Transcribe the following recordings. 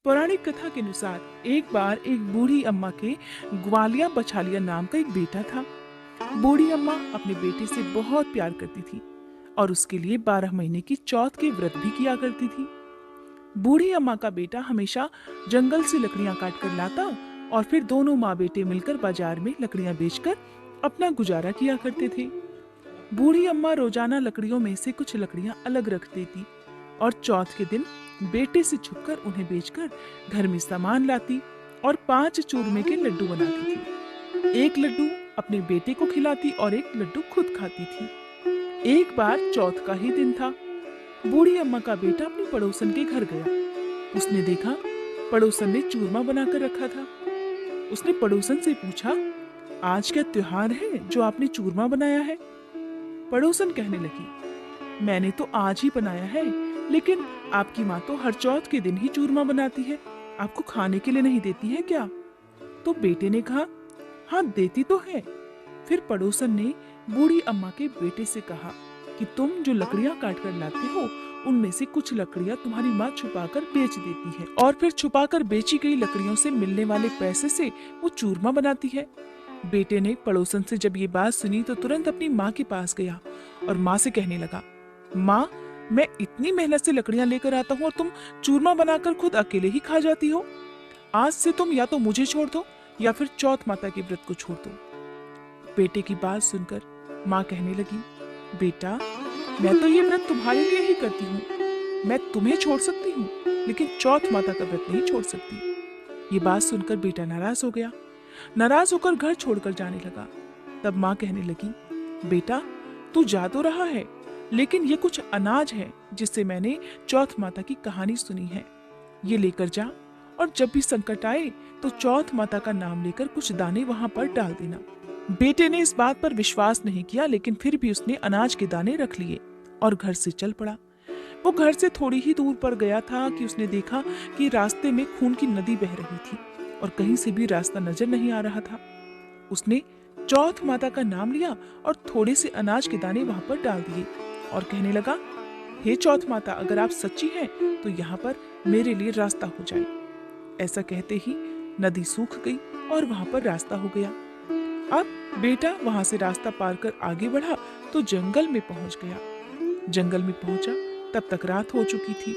पौराणिक कथा के अनुसार एक बार एक बूढ़ी अम्मा के ग्वालिया बछालिया नाम का एक बेटा था। बूढ़ी अम्मा अपने बेटे से बहुत प्यार करती थी और उसके लिए 12 महीने की चौथ के व्रत भी किया करती थी। बूढ़ी अम्मा का बेटा हमेशा जंगल से लकड़ियां काट कर लाता और फिर दोनों माँ बेटे मिलकर बाजार में लकड़ियां बेचकर अपना गुजारा किया करते थे। बूढ़ी अम्मा रोजाना लकड़ियों में से कुछ लकड़ियां अलग रख देती और चौथ के दिन बेटे से छुपकर उन्हें बेचकर घर में सामान लाती और 5 चूरमे के लड्डू बनाती थी। एक लड्डू अपने बेटे को खिलाती और एक लड्डू खुद खाती थी। एक बार चौथ का ही दिन था। बूढ़ी अम्मा का बेटा अपनी पड़ोसन के घर गया। उसने देखा पड़ोसन ने चूरमा बनाकर रखा था। उसने पड़ोसन से पूछा, आज क्या त्योहार है जो आपने चूरमा बनाया है? पड़ोसन कहने लगी, मैंने तो आज ही बनाया है, लेकिन आपकी माँ तो हर चौथ के दिन ही चूरमा बनाती है, आपको खाने के लिए नहीं देती है क्या? तो बेटे ने कहा, हाँ देती तो है। फिर पड़ोसन ने बूढ़ी अम्मा के बेटे से कहा कि तुम जो लकड़ियां काट कर लाते हो उनमें से कुछ लकड़ियां तुम्हारी माँ छुपाकर बेच देती है और फिर छुपाकर बेची गई लकड़ियों से मिलने वाले पैसे से वो चूरमा बनाती है। बेटे ने पड़ोसन से जब ये बात सुनी तो तुरंत अपनी माँ के पास गया और माँ से कहने लगा, माँ मैं इतनी मेहनत से लकड़ियां लेकर आता हूँ और तुम चूरमा बनाकर खुद अकेले ही खा जाती हो। आज से तुम या तो मुझे छोड़ दो या फिर चौथ माता के व्रत को छोड़ दो। बेटे की बात सुनकर माँ कहने लगी, बेटा मैं तो ये व्रत तुम्हारे लिए ही करती हूँ, मैं तुम्हें छोड़ सकती हूँ लेकिन चौथ माता का व्रत नहीं छोड़ सकती। ये बात सुनकर बेटा नाराज हो गया। नाराज होकर घर छोड़कर जाने लगा। तब माँ कहने लगी, बेटा तू जा तो रहा है लेकिन ये कुछ अनाज है जिससे मैंने चौथ माता की कहानी सुनी है, ये लेकर जा और जब भी संकट आए तो चौथ माता का नाम लेकर कुछ दाने वहां पर डाल देना। बेटे ने इस बात पर विश्वास नहीं किया लेकिन फिर भी उसने अनाज के दाने रख लिए और घर से चल पड़ा। वो घर से थोड़ी ही दूर पर गया था कि उसने देखा कि रास्ते में खून की नदी बह रही थी और कहीं से भी रास्ता नजर नहीं आ रहा था। उसने चौथ माता का नाम लिया और थोड़े से अनाज के दाने वहां पर डाल दिए और कहने लगा, हे चौथ माता अगर आप सच्ची हैं तो यहाँ पर मेरे लिए रास्ता हो जाए। ऐसा कहते ही नदी सूख गई और वहां पर रास्ता हो गया। अब बेटा वहां से रास्ता पार कर आगे बढ़ा तो जंगल में पहुंच गया। जंगल में पहुंचा तब तक रात हो चुकी थी।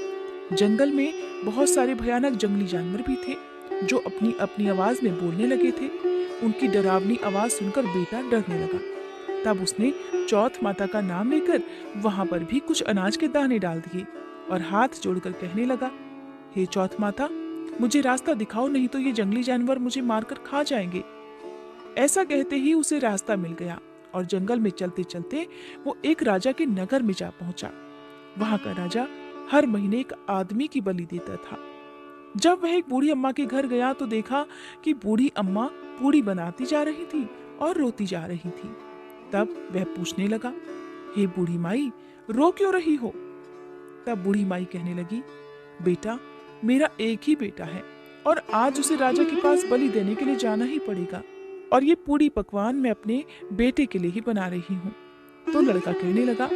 जंगल में बहुत सारे भयानक जंगली जानवर भी थे जो अपनी अपनी आवाज में बोलने लगे थे। उनकी डरावनी आवाज सुनकर बेटा डरने लगा। तब उसने चौथ माता का नाम लेकर वहां पर भी कुछ अनाज के दाने डाल दिए और हाथ जोड़कर कहने लगा, हे चौथ माता मुझे रास्ता दिखाओ, नहीं तो ये जंगली जानवर मुझे मारकर खा जाएंगे। ऐसा कहते ही उसे रास्ता मिल गया और जंगल में चलते चलते वो एक राजा के नगर में जा पहुंचा। वहां का राजा हर महीने एक आदमी की बलि देता था। जब वह एक बूढ़ी अम्मा के घर गया तो देखा कि बूढ़ी अम्मा पूड़ी बनाती जा रही थी और रोती जा रही थी। तब वह पूछने लगा, हे बूढ़ी माई रो क्यों रही हो? तब बूढ़ी माई कहने लगी, बेटा मेरा एक ही बेटा है और आज उसे राजा के पास बलि देने के लिए जाना ही पड़ेगा और ये पूरी पकवान मैं अपने बेटे के लिए ही बना रही हूँ। तो लड़का कहने लगा,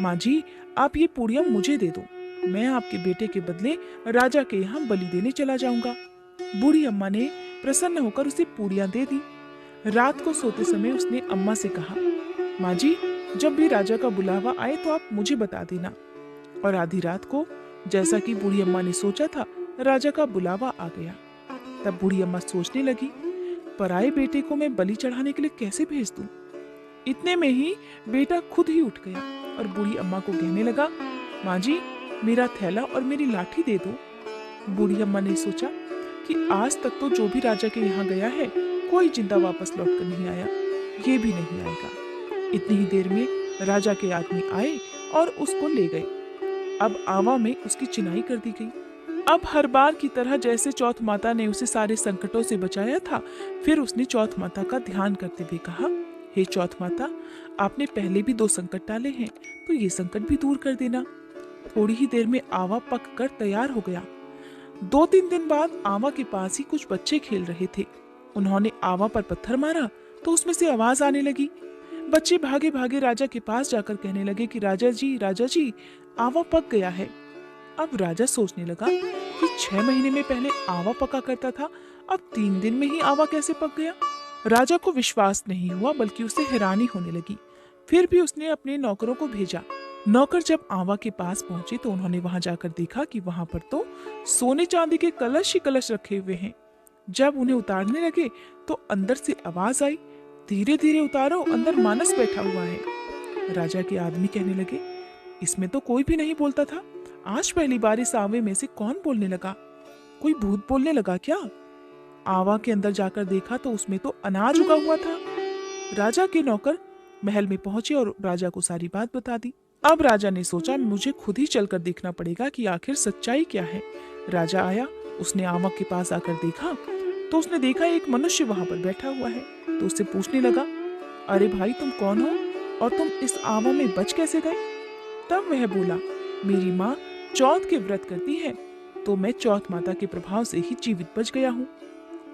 माँ जी आप ये पूड़ियाँ मुझे दे दो, मैं आपके बेटे के बदले राजा के यहाँ बलि देने चला जाऊंगा। बूढ़ी अम्मा ने प्रसन्न होकर उसे पूड़ियाँ दे दी। रात को सोते समय उसने अम्मा से कहा, माँ जी जब भी राजा का बुलावा आए तो आप मुझे बता देना। और आधी रात को जैसा कि बूढ़ी अम्मा ने सोचा था राजा का बुलावा आ गया। तब बूढ़ी अम्मा सोचने लगी, पराए बेटे को मैं बलि चढ़ाने के लिए कैसे भेज दूं? इतने में ही बेटा खुद ही उठ गया और बूढ़ी अम्मा को कहने लगा, माँ जी मेरा थैला और मेरी लाठी दे दो। बूढ़ी अम्मा ने सोचा कि आज तक तो जो भी राजा के यहाँ गया है कोई जिंदा वापस लौट कर नहीं आया, ये भी नहीं आएगा। इतनी ही देर में राजा के आदमी आए और उसको ले गए। अब आवा में उसकी चिनाई कर दी गई। अब हर बार की तरह जैसे चौथ माता ने उसे सारे संकटों से बचाया था, फिर उसने चौथ माता का ध्यान करते हुए कहा, हे चौथ माता आपने पहले भी 2 संकट टाले हैं तो ये संकट भी दूर कर देना। थोड़ी ही देर में आवा पक कर तैयार हो गया। 2-3 दिन बाद आवा के पास ही कुछ बच्चे खेल रहे थे। उन्होंने आवा पर पत्थर मारा तो उसमें से आवाज आने लगी। बच्चे भागे भागे राजा के पास जाकर कहने लगे कि राजा जी आवा पक गया है। अब राजा सोचने लगा कि 6 महीने में पहले आवा पका करता था, अब 3 दिन में ही आवा कैसे पक गया। राजा को विश्वास नहीं हुआ, बल्कि उसे हैरानी होने लगी। फिर भी उसने अपने नौकरों को भेजा। नौकर जब आवा के पास पहुंचे तो उन्होंने वहां जाकर देखा कि वहां पर तो सोने चांदी के कलश ही कलश रखे हुए हैं। जब उन्हें उतारने लगे तो अंदर से आवाज आई, धीरे धीरे उतारो, अंदर मानस बैठा हुआ है। राजा के आदमी कहने लगे, इसमें तो कोई भी नहीं बोलता था, आज पहली बार इस आवे में से कौन बोलने लगा? कोई भूत बोलने लगा क्या? आवा के अंदर जाकर देखा तो उसमें तो अनाज उगा हुआ था। राजा के नौकर महल में पहुंचे और राजा को सारी बात बता दी। अब राजा ने सोचा, मुझे खुद ही चलकर देखना पड़ेगा कि आखिर सच्चाई क्या है। राजा आया, उसने आवा के पास आकर देखा तो उसने देखा एक मनुष्य वहां पर बैठा हुआ है। तो उससे पूछने लगा, अरे भाई, तुम कौन हो और तुम इस आवा में बच कैसे गए? तब वह बोला, मेरी माँ चौथ के व्रत करती है, तो मैं चौथ माता के प्रभाव से ही जीवित बच गया हूँ।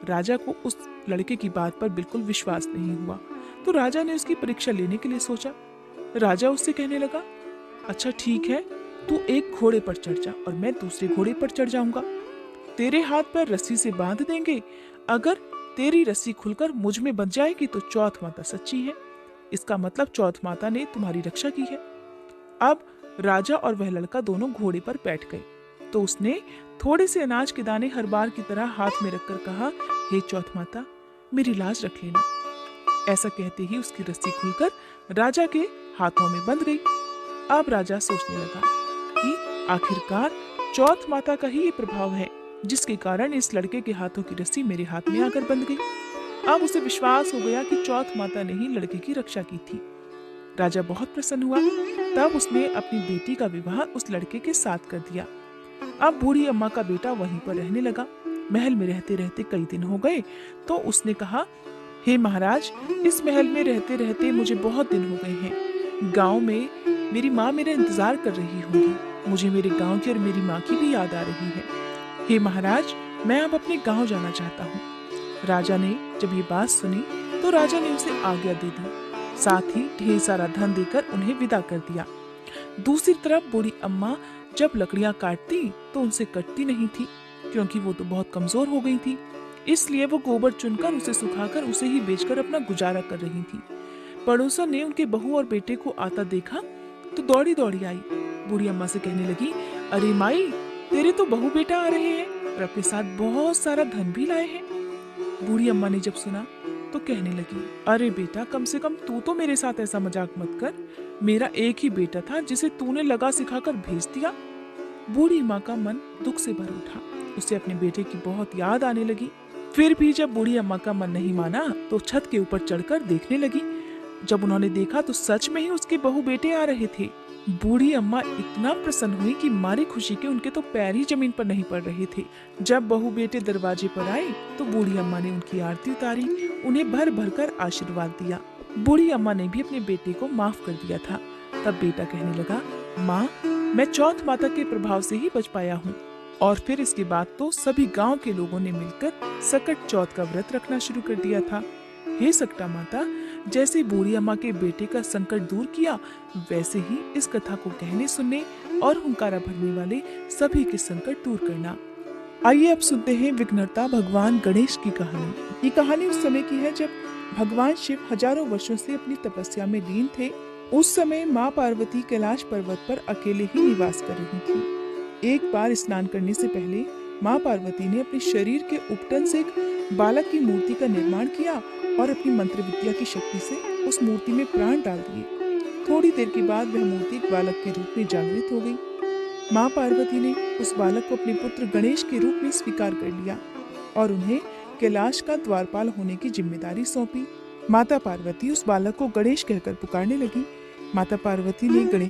राजा को उस लड़के की बात पर बिल्कुल विश्वास नहीं हुआ, तो राजा ने उसकी परीक्षा लेने के लिए सोचा। राजा उससे कहने लगा, अच्छा ठीक है, तू एक घोड़े पर चढ़ जा और मैं दूसरे घोड़े पर चढ़ जाऊंगा। तेरे हाथ पर रस्सी से बांध देंगे, अगर तेरी रस्सी खुलकर मुझ में बंध जाएगी तो चौथ माता सच्ची है, इसका मतलब चौथ माता ने तुम्हारी रक्षा की है। अब राजा और वह लड़का दोनों घोड़े पर बैठ गए। तो उसने थोड़े से अनाज के दाने हर बार की तरह हाथ में रखकर कहा, हे चौथ माता, मेरी लाज रख लेना। ऐसा कहते ही उसकी रस्सी खुलकर राजा के हाथों में बंध गई। अब राजा सोचने लगा कि आखिरकार चौथ माता का ही ये प्रभाव है, जिसके कारण इस लड़के के हाथों की रस्सी मेरे हाथ में आकर बंध गई। अब उसे विश्वास हो गया कि चौथ माता ने ही लड़के की रक्षा की थी। राजा बहुत प्रसन्न हुआ। तब उसने अपनी बेटी का विवाह उस लड़के के साथ कर दिया। अब बूढ़ी अम्मा का बेटा वहीं पर रहने लगा। महल में रहते रहते कई दिन हो गए तो उसने कहा, हे महाराज, इस महल में रहते रहते मुझे बहुत दिन हो गए हैं। गांव में मेरी माँ मेरा इंतजार कर रही होगी, मुझे मेरे गांव की और मेरी माँ की भी याद आ रही है। हे महाराज, मैं अब अपने गांव जाना चाहता हूँ। राजा ने जब ये बात सुनी तो राजा ने उसे आज्ञा दे दी, साथ ही ढेर सारा धन देकर उन्हें विदा कर दिया। दूसरी तरफ बूढ़ी अम्मा जब लकड़ियां काटती तो उनसे कटती नहीं थी, क्योंकि वो तो बहुत कमजोर हो गई थी। इसलिए वो गोबर चुनकर उसे सुखाकर उसे ही बेचकर अपना गुजारा कर रही थी। पड़ोसन ने उनके बहू और बेटे को आता देखा तो दौड़ी दौड़ी आई। बूढ़ी अम्मा से कहने लगी, अरे माई, तेरे तो बहू बेटा आ रहे हैं और अपने साथ बहुत सारा धन भी लाए हैं। बूढ़ी अम्मा ने जब सुना तो कहने लगी, अरे बेटा, कम से कम तू तो मेरे साथ ऐसा मजाक मत कर। मेरा एक ही बेटा था जिसे तूने लगा सिखाकर भेज दिया। बूढ़ी माँ का मन दुख से भर उठा। उसे अपने बेटे की बहुत याद आने लगी। फिर भी जब बूढ़ी अम्मा का मन नहीं माना तो छत के ऊपर चढ़कर देखने लगी। जब उन्होंने देखा तो सच में ही उसके बहू बेटे आ रहे थे। बूढ़ी अम्मा इतना प्रसन्न हुई कि मारी खुशी के उनके तो पैर ही जमीन पर नहीं पड़ रहे थे। जब बहू बेटे दरवाजे पर आए तो बूढ़ी अम्मा ने उनकी आरती उतारी, उन्हें भर भर कर आशीर्वाद दिया। बूढ़ी अम्मा ने भी अपने बेटे को माफ कर दिया था। तब बेटा कहने लगा, माँ, मैं चौथ माता के प्रभाव से ही बच पाया हूँ। और फिर इसके बाद तो सभी गांव के लोगों ने मिलकर सकट चौथ का व्रत रखना शुरू कर दिया था। हे सकटा माता, जैसे बूढ़ी अम्मा के बेटे का संकट दूर किया, वैसे ही इस कथा को कहने सुनने और हुंकारा भरने वाले सभी के संकट दूर करना। आइए अब सुनते हैं विघ्नहर्ता भगवान गणेश की कहानी। ये कहानी उस समय की है जब भगवान शिव हजारों वर्षों से अपनी तपस्या में लीन थे। उस समय माँ पार्वती कैलाश पर्वत पर अकेले ही निवास कर रही थी। एक बार स्नान करने से पहले माँ पार्वती ने अपने शरीर के उपटन से एक बालक की मूर्ति का निर्माण किया और अपनी मंत्र विद्या की शक्ति से उस मूर्ति में प्राण डाल दिए। थोड़ी देर के बाद वह मूर्ति एक बालक के रूप में जागृत हो गई। माँ पार्वती ने उस बालक को अपने पुत्र गणेश के रूप में स्वीकार कर लिया और उन्हें कैलाश का द्वारपाल होने की जिम्मेदारी सौंपी। माता पार्वती उस बालक को गणेश कहकर पुकारने लगी। माता पार्वती ने गणेश